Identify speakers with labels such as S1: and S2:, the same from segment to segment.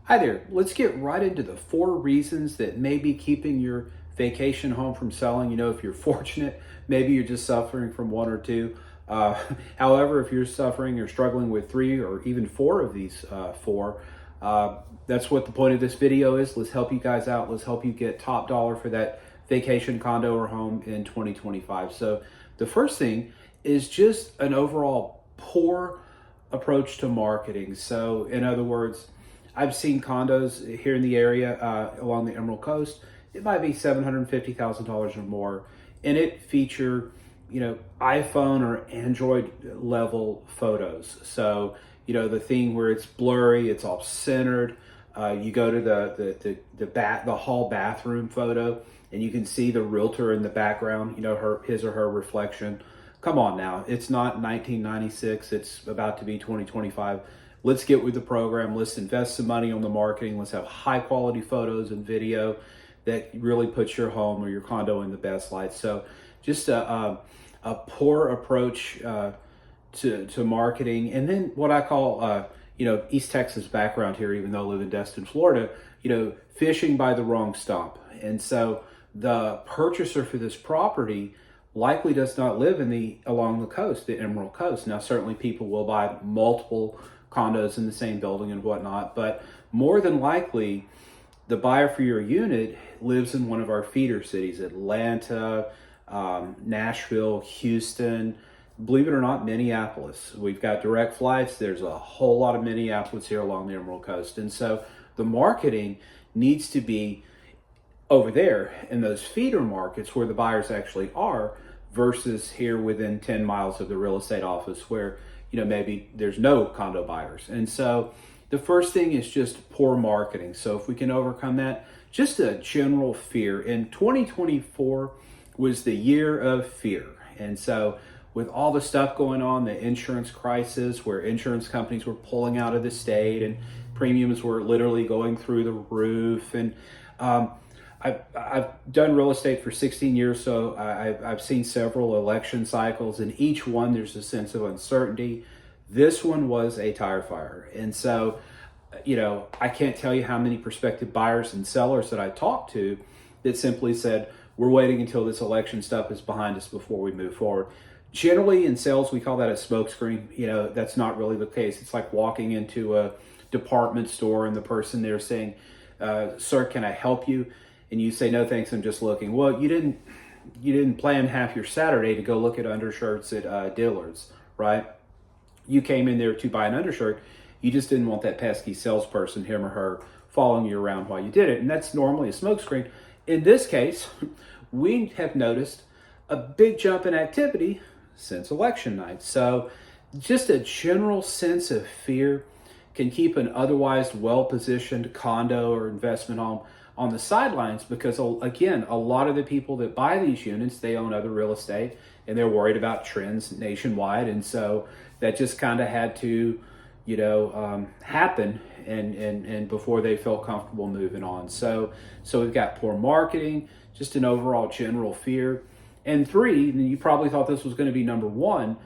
S1: Hi there. Let's get right into the 4 reasons that may be keeping your vacation home from selling. If you're fortunate, maybe you're just suffering from one or two. Uh, However, if you're suffering or struggling with 3 or even 4 of these 4, uh, that's what the point of this video is. Let's help you guys out. Let's help you get top dollar for that vacation condo or home in 2025. So, the first thing is just an overall poor approach to marketing. So, in other words, I've seen condos here in the area along the Emerald Coast. It might be $750,000 or more, and it feature, iPhone or Android level photos. So, the thing where it's blurry, it's off centered. You go to the hall bathroom photo, and you can see the realtor in the background. His or her reflection. Come on now, it's not 1996. It's about to be 2025. Let's get with the program. Let's invest some money on the marketing. Let's have high quality photos and video that really puts your home or your condo in the best light. So, just a poor approach to marketing, and then what I call East Texas background here, even though I live in Destin, Florida. Fishing by the wrong stump, and so the purchaser for this property likely does not live along the coast, the Emerald Coast. Now, certainly people will buy multiple condos in the same building and whatnot, but more than likely, the buyer for your unit lives in one of our feeder cities: Atlanta, Nashville, Houston, believe it or not, Minneapolis. We've got direct flights. There's a whole lot of Minneapolis here along the Emerald Coast. And so the marketing needs to be over there in those feeder markets where the buyers actually are, versus here within 10 miles of the real estate office where, maybe there's no condo buyers. And so the first thing is just poor marketing. So if we can overcome that, just a general fear. In 2024 was the year of fear. And so with all the stuff going on, the insurance crisis where insurance companies were pulling out of the state and premiums were literally going through the roof. And I've done real estate for 16 years, so I've seen several election cycles, and each one there's a sense of uncertainty. This one was a tire fire. And so, I can't tell you how many prospective buyers and sellers that I talked to that simply said, we're waiting until this election stuff is behind us before we move forward. Generally in sales, we call that a smokescreen. That's not really the case. It's like walking into a department store and the person there saying, sir, can I help you? And you say, no, thanks, I'm just looking. Well, you didn't plan half your Saturday to go look at undershirts at Dillard's, right? You came in there to buy an undershirt. You just didn't want that pesky salesperson, him or her, following you around while you did it. And that's normally a smokescreen. In this case, we have noticed a big jump in activity since election night. So just a general sense of fear can keep an otherwise well-positioned condo or investment home on the sidelines, because again, a lot of the people that buy these units, they own other real estate and they're worried about trends nationwide. And so that just kind of had to, happen and before they felt comfortable moving on. So we've got poor marketing, just an overall general fear. And 3, and you probably thought this was going to be number 1,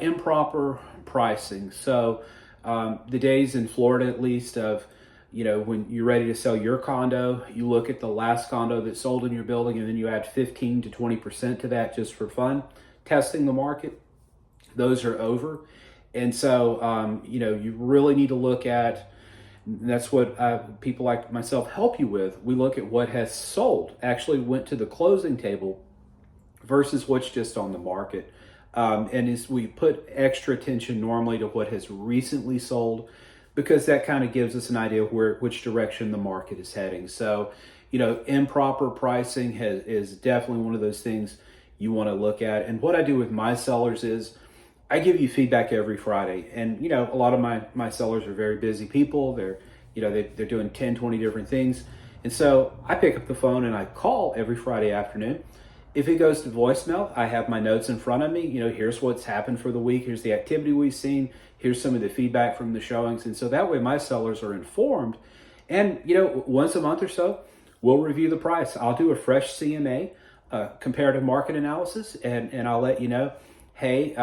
S1: improper pricing. So the days in Florida, at least, of when you're ready to sell your condo, you look at the last condo that sold in your building, and then you add 15 to 20% to that just for fun, testing the market. Those are over. And so, you really need to look at, that's what people like myself help you with. We look at what has sold, actually went to the closing table, versus what's just on the market. And as we put extra attention normally to what has recently sold, because that kind of gives us an idea of which direction the market is heading. So, improper pricing is definitely one of those things you want to look at. And what I do with my sellers is I give you feedback every Friday. And, a lot of my sellers are very busy people. They're doing 10, 20 different things. And so I pick up the phone and I call every Friday afternoon. If it goes to voicemail, I have my notes in front of me. Here's what's happened for the week. Here's the activity we've seen. Here's some of the feedback from the showings. And so that way my sellers are informed. And, once a month or so, we'll review the price. I'll do a fresh CMA, comparative market analysis, and I'll let you know, hey,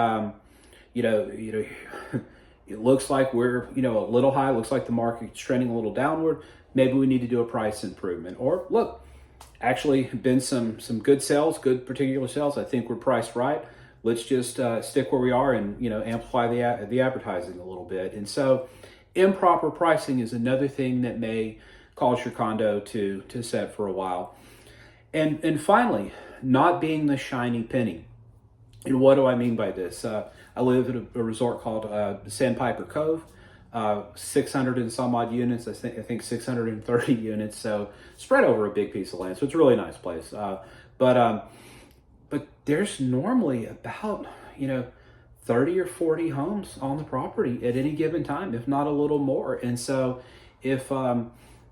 S1: it looks like we're, a little high, looks like the market's trending a little downward. Maybe we need to do a price improvement. Or look, actually been some good sales, good particular sales. I think we're priced right. Let's just stick where we are and, amplify the advertising a little bit. And so improper pricing is another thing that may cause your condo to set for a while. And finally, not being the shiny penny. And what do I mean by this? I live at a resort called Sandpiper Cove, 600 and some odd units. I think 630 units. So spread over a big piece of land. So it's a really nice place. But there's normally about 30 or 40 homes on the property at any given time, if not a little more. And so if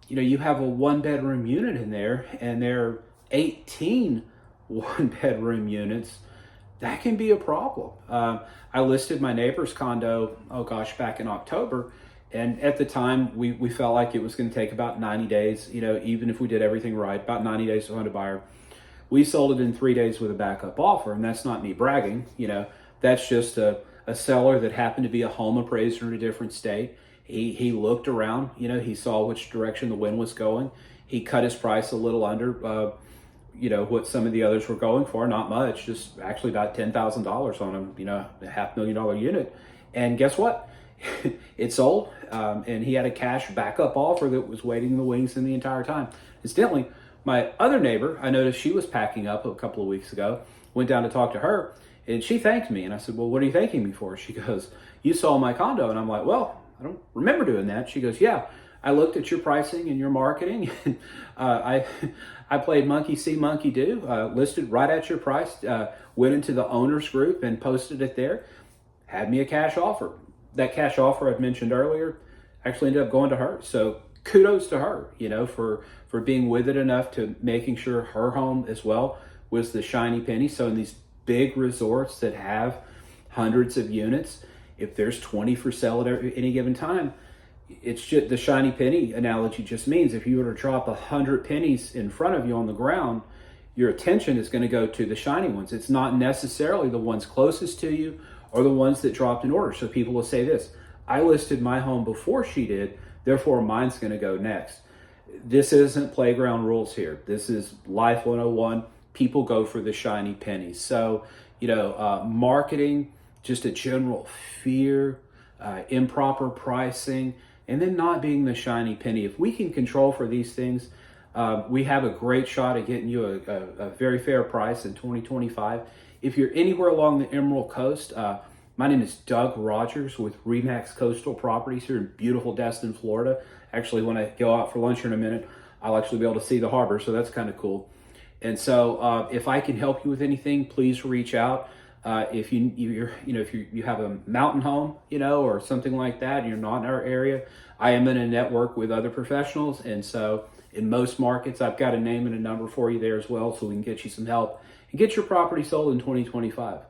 S1: you have a one-bedroom unit in there and there are 18 one-bedroom units, that can be a problem. I listed my neighbor's condo, back in October. And at the time, we felt like it was going to take about 90 days, even if we did everything right, about 90 days to find a buyer. We sold it in 3 days with a backup offer. And that's not me bragging, that's just a seller that happened to be a home appraiser in a different state. He looked around, he saw which direction the wind was going. He cut his price a little under, what some of the others were going for, not much, just actually about $10,000 on a $500,000 unit. And guess what? It sold, and he had a cash backup offer that was waiting in the wings in the entire time. Incidentally, my other neighbor, I noticed she was packing up a couple of weeks ago, went down to talk to her, and she thanked me. And I said, well, what are you thanking me for? She goes, you saw my condo. And I'm like, well, I don't remember doing that. She goes, yeah, I looked at your pricing and your marketing. I played monkey see, monkey do, listed right at your price, went into the owner's group and posted it there, had me a cash offer. That cash offer I'd mentioned earlier actually ended up going to her. So kudos to her, for being with it enough to making sure her home as well was the shiny penny. So in these big resorts that have hundreds of units, if there's 20 for sale at any given time, it's just the shiny penny analogy just means if you were to drop 100 pennies in front of you on the ground, your attention is going to go to the shiny ones. It's not necessarily the ones closest to you or the ones that dropped in order. So people will say this, I listed my home before she did, therefore mine's going to go next. This isn't playground rules here. This is Life 101. People go for the shiny pennies. So, marketing, just a general fear, improper pricing, and then not being the shiny penny. If we can control for these things, we have a great shot at getting you a very fair price in 2025. If you're anywhere along the Emerald Coast, my name is Doug Rogers with Remax Coastal Properties here in beautiful Destin, Florida. Actually, when I go out for lunch here in a minute, I'll actually be able to see the harbor, so that's kind of cool. And so, if I can help you with anything, please reach out. If you have a mountain home, or something like that, and you're not in our area, I am in a network with other professionals, and so in most markets, I've got a name and a number for you there as well, so we can get you some help and get your property sold in 2025.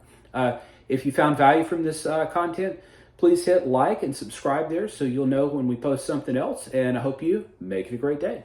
S1: If you found value from this content, please hit like and subscribe there so you'll know when we post something else, and I hope you make it a great day.